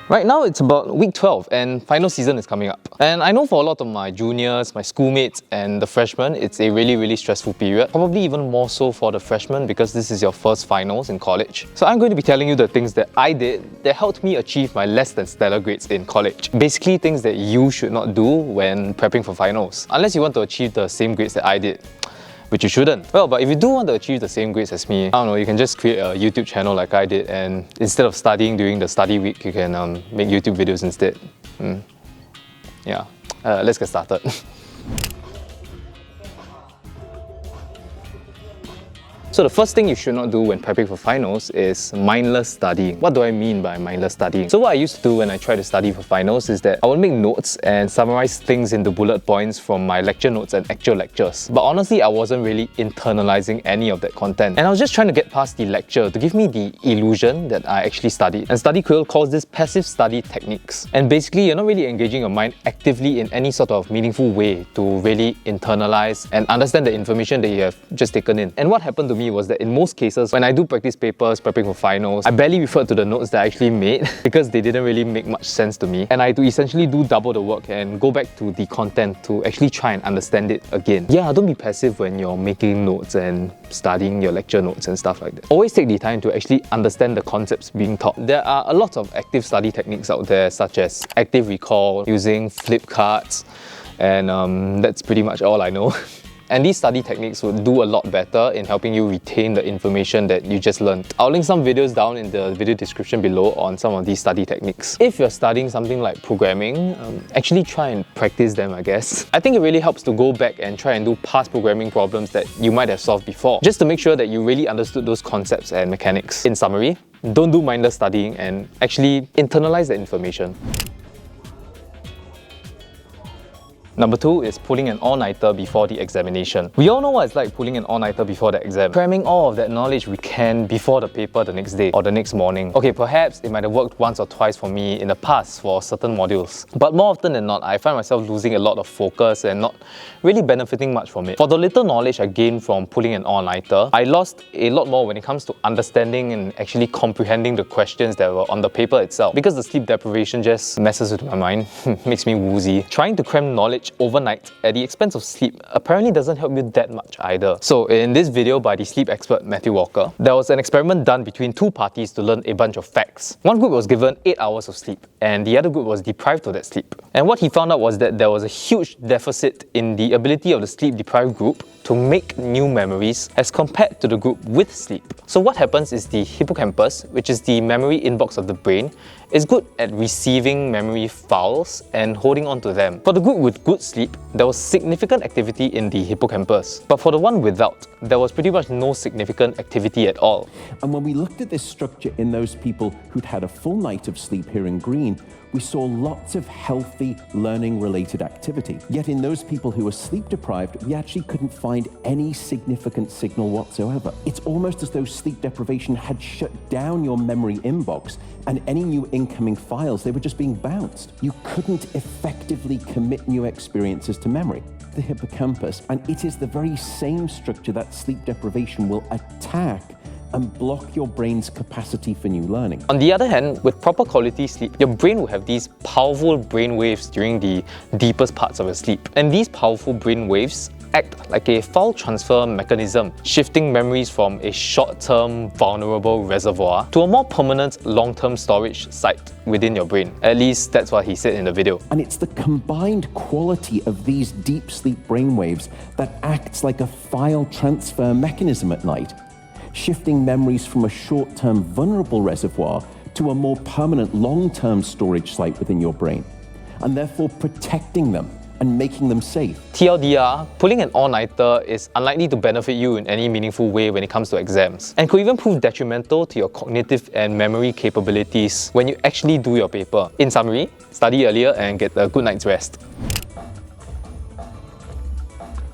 Right now it's about week 12 and final season is coming up. And I know for a lot of my juniors, my schoolmates and the freshmen, it's a really stressful period. Probably even more so for the freshmen because this is your first finals in college. So I'm going to be telling you the things that I did that helped me achieve my less than stellar grades in college. Basically things that you should not do when prepping for finals, unless you want to achieve the same grades that I did, which you shouldn't. Well, but if you do want to achieve the same grades as me, I don't know, you can just create a YouTube channel like I did, and instead of studying during the study week, you can make YouTube videos instead. Yeah, let's get started. So the first thing you should not do when prepping for finals is mindless studying. What do I mean by mindless studying? So what I used to do when I try to study for finals is that I would make notes and summarize things into bullet points from my lecture notes and actual lectures. But honestly, I wasn't really internalizing any of that content. And I was just trying to get past the lecture to give me the illusion that I actually studied. And Study Quill calls this passive study techniques. And basically, you're not really engaging your mind actively in any sort of meaningful way to really internalize and understand the information that you have just taken in. And what happened to me was that in most cases, when I do practice papers, prepping for finals, I barely referred to the notes that I actually made because they didn't really make much sense to me. And I had to essentially do double the work and go back to the content to actually try and understand it again. Yeah, don't be passive when you're making notes and studying your lecture notes and stuff like that. Always take the time to actually understand the concepts being taught. There are a lot of active study techniques out there, such as active recall, using flip cards, and that's pretty much all I know. And these study techniques would do a lot better in helping you retain the information that you just learned. I'll link some videos down in the video description below on some of these study techniques. If you're studying something like programming, actually try and practice them, I guess. I think it really helps to go back and try and do past programming problems that you might have solved before, just to make sure that you really understood those concepts and mechanics. In summary, don't do mindless studying and actually internalize the information. Number 2 is pulling an all-nighter before the examination. We all know what it's like pulling an all-nighter before the exam. Cramming all of that knowledge we can before the paper the next day or the next morning. Okay, perhaps it might have worked once or twice for me in the past for certain modules. But more often than not, I find myself losing a lot of focus and not really benefiting much from it. For the little knowledge I gained from pulling an all-nighter, I lost a lot more when it comes to understanding and actually comprehending the questions that were on the paper itself. Because the sleep deprivation just messes with my mind, makes me woozy. Trying to cram knowledge overnight at the expense of sleep apparently doesn't help you that much either. So in this video by the sleep expert Matthew Walker, there was an experiment done between two parties to learn a bunch of facts. One group was given 8 hours of sleep and the other group was deprived of that sleep. And what he found out was that there was a huge deficit in the ability of the sleep deprived group to make new memories as compared to the group with sleep. So what happens is the hippocampus, which is the memory inbox of the brain, is good at receiving memory files and holding on to them. For the group with good sleep, there was significant activity in the hippocampus. But for the one without, there was pretty much no significant activity at all. And when we looked at this structure in those people who'd had a full night of sleep here in green, we saw lots of healthy learning-related activity. Yet in those people who were sleep deprived, we actually couldn't find any significant signal whatsoever. It's almost as though sleep deprivation had shut down your memory inbox, and any new incoming files, they were just being bounced. You couldn't effectively commit new experiences to memory. The hippocampus, and it is the very same structure that sleep deprivation will attack and block your brain's capacity for new learning. On the other hand, with proper quality sleep, your brain will have these powerful brain waves during the deepest parts of your sleep. And these powerful brain waves act like a file transfer mechanism, shifting memories from a short-term vulnerable reservoir to a more permanent long-term storage site within your brain. At least that's what he said in the video. And it's the combined quality of these deep sleep brainwaves that acts like a file transfer mechanism at night, shifting memories from a short-term vulnerable reservoir to a more permanent long-term storage site within your brain, and therefore protecting them and making them safe. TLDR, pulling an all-nighter is unlikely to benefit you in any meaningful way when it comes to exams, and could even prove detrimental to your cognitive and memory capabilities when you actually do your paper. In summary, study earlier and get a good night's rest.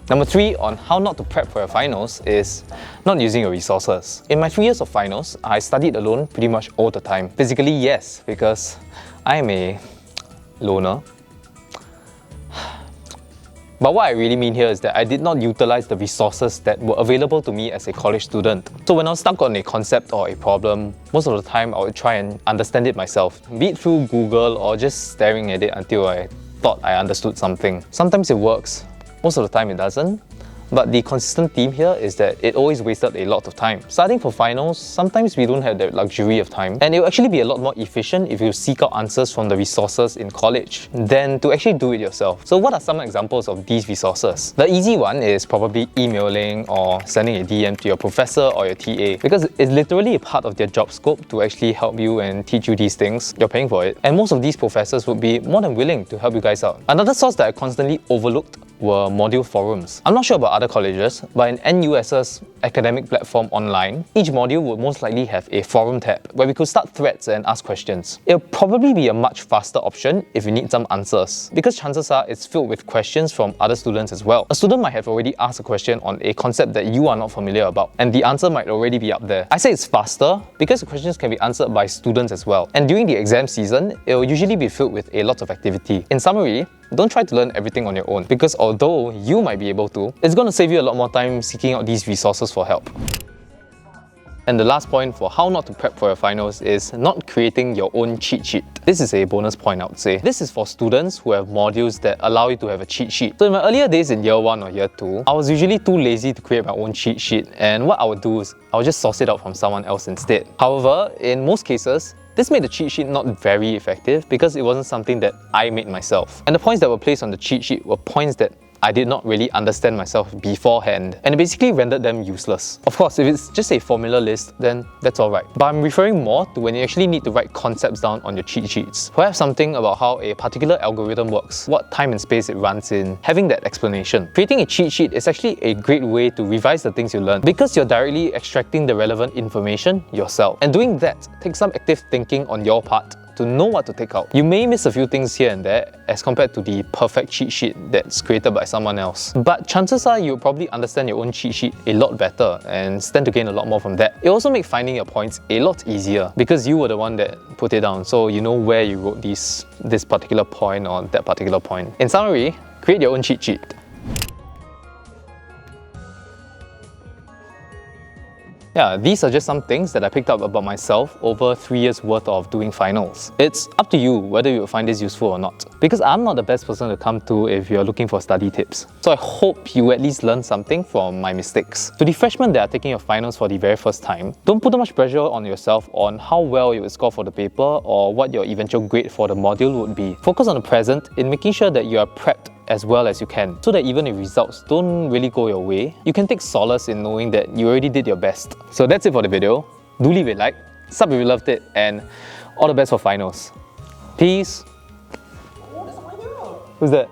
Number 3 on how not to prep for your finals is not using your resources. In my 3 years of finals, I studied alone pretty much all the time. Physically, yes, because I am a loner. But what I really mean here is that I did not utilize the resources that were available to me as a college student. So when I was stuck on a concept or a problem, most of the time I would try and understand it myself, be it through Google or just staring at it until I thought I understood something. Sometimes it works, most of the time it doesn't. But the consistent theme here is that it always wasted a lot of time. Studying for finals, sometimes we don't have the luxury of time, and it will actually be a lot more efficient if you seek out answers from the resources in college than to actually do it yourself. So what are some examples of these resources? The easy one is probably emailing or sending a DM to your professor or your TA, because it's literally a part of their job scope to actually help you and teach you these things. You're paying for it, and most of these professors would be more than willing to help you guys out. Another source that I constantly overlooked were module forums. I'm not sure about other colleges, but in NUS's academic platform online, each module would most likely have a forum tab where we could start threads and ask questions. It'll probably be a much faster option if you need some answers, because chances are it's filled with questions from other students as well. A student might have already asked a question on a concept that you are not familiar about, and the answer might already be up there. I say it's faster because the questions can be answered by students as well. And during the exam season, it'll usually be filled with a lot of activity. In summary, don't try to learn everything on your own, because although you might be able to, it's going to save you a lot more time seeking out these resources for help. And the last point for how not to prep for your finals is not creating your own cheat sheet. This is a bonus point, I would say. This is for students who have modules that allow you to have a cheat sheet. So in my earlier days in year 1 or year 2, I was usually too lazy to create my own cheat sheet, and what I would do is I would just source it out from someone else instead. However, in most cases, this made the cheat sheet not very effective because it wasn't something that I made myself. And the points that were placed on the cheat sheet were points that I did not really understand myself beforehand, and it basically rendered them useless. Of course, if it's just a formula list, then that's alright. But I'm referring more to when you actually need to write concepts down on your cheat sheets. Perhaps something about how a particular algorithm works, what time and space it runs in, having that explanation. Creating a cheat sheet is actually a great way to revise the things you learn, because you're directly extracting the relevant information yourself. And doing that takes some active thinking on your part to know what to take out. You may miss a few things here and there as compared to the perfect cheat sheet that's created by someone else. But chances are you'll probably understand your own cheat sheet a lot better and stand to gain a lot more from that. It also makes finding your points a lot easier because you were the one that put it down, so you know where you wrote this particular point or that particular point. In summary, create your own cheat sheet. Yeah, these are just some things that I picked up about myself over 3 years worth of doing finals. It's up to you whether you find this useful or not, because I'm not the best person to come to if you're looking for study tips. So I hope you at least learn something from my mistakes. To the freshmen that are taking your finals for the very first time, don't put too much pressure on yourself on how well you will score for the paper or what your eventual grade for the module would be. Focus on the present in making sure that you are prepped as well as you can, so that even if results don't really go your way, you can take solace in knowing that you already did your best. So that's it for the video. Do leave a like, sub if you loved it, and all the best for finals. Peace. Oh, that's my girl. Who's that?